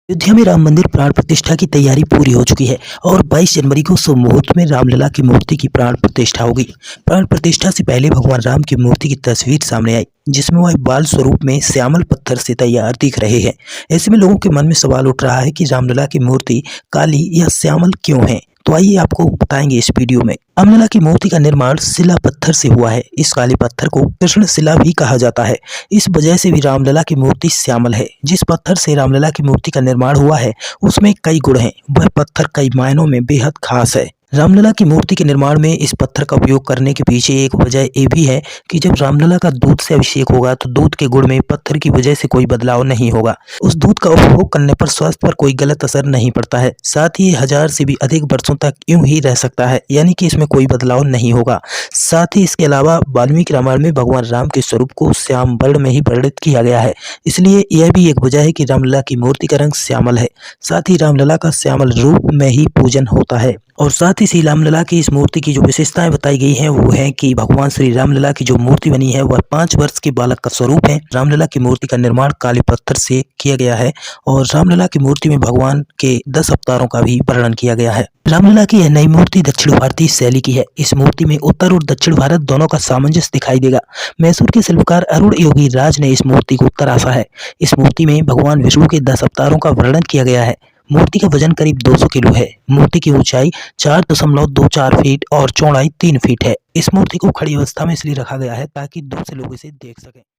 अयोध्या में राम मंदिर प्राण प्रतिष्ठा की तैयारी पूरी हो चुकी है और 22 जनवरी को शुभ मुहूर्त में रामलला की मूर्ति की प्राण प्रतिष्ठा होगी। प्राण प्रतिष्ठा से पहले भगवान राम की मूर्ति की तस्वीर सामने आई, जिसमें वह बाल स्वरूप में श्यामल पत्थर से तैयार दिख रहे हैं। ऐसे में लोगों के मन में सवाल उठ रहा है कि रामलला की मूर्ति काली या श्यामल क्यों है। तो आइए आपको बताएंगे इस वीडियो में। रामलला की मूर्ति का निर्माण शिला पत्थर से हुआ है। इस काले पत्थर को कृष्ण शिला भी कहा जाता है। इस वजह से भी रामलला की मूर्ति श्यामल है। जिस पत्थर से रामलला की मूर्ति का निर्माण हुआ है उसमें कई गुण हैं। वह पत्थर कई मायनों में बेहद खास है। रामलला की मूर्ति के निर्माण में इस पत्थर का उपयोग करने के पीछे एक वजह ये भी है कि जब रामलला का दूध से अभिषेक होगा तो दूध के गुण में पत्थर की वजह से कोई बदलाव नहीं होगा। उस दूध का उपभोग करने पर स्वास्थ्य पर कोई गलत असर नहीं पड़ता है। साथ ही 1000 से भी अधिक वर्षों तक यूं ही रह सकता है, यानी कि इसमें कोई बदलाव नहीं होगा। साथ ही इसके अलावा वाल्मीकि रामायण में भगवान राम के स्वरूप को श्याम वर्ण में ही वर्णित किया गया है, इसलिए यह भी एक वजह है कि रामलला की मूर्ति का रंग श्यामल है। साथ ही रामलला का श्यामल रूप में ही पूजन होता है। और साथ ही श्री रामलला की इस मूर्ति की जो विशेषताएं बताई गई हैं वो है कि भगवान श्री रामलला की जो मूर्ति बनी है वह 5 वर्ष के बालक का स्वरूप है। रामलला की मूर्ति का निर्माण काले पत्थर से किया गया है और रामलला की मूर्ति में भगवान के 10 अवतारों का भी वर्णन किया गया है। रामलला की यह नई मूर्ति दक्षिण भारतीय शैली की है। इस मूर्ति में उत्तर और दक्षिण भारत दोनों का सामंजस्य दिखाई देगा। मैसूर के शिल्पकार अरुण योगी राज ने इस मूर्ति को तराशा है। इस मूर्ति में भगवान विष्णु के 10 अवतारों का वर्णन किया गया है। मूर्ति का वजन करीब 200 किलो है। मूर्ति की ऊंचाई 4.24 फीट और चौड़ाई 3 फीट है। इस मूर्ति को खड़ी अवस्था में इसलिए रखा गया है ताकि दूर से लोग इसे देख सकें।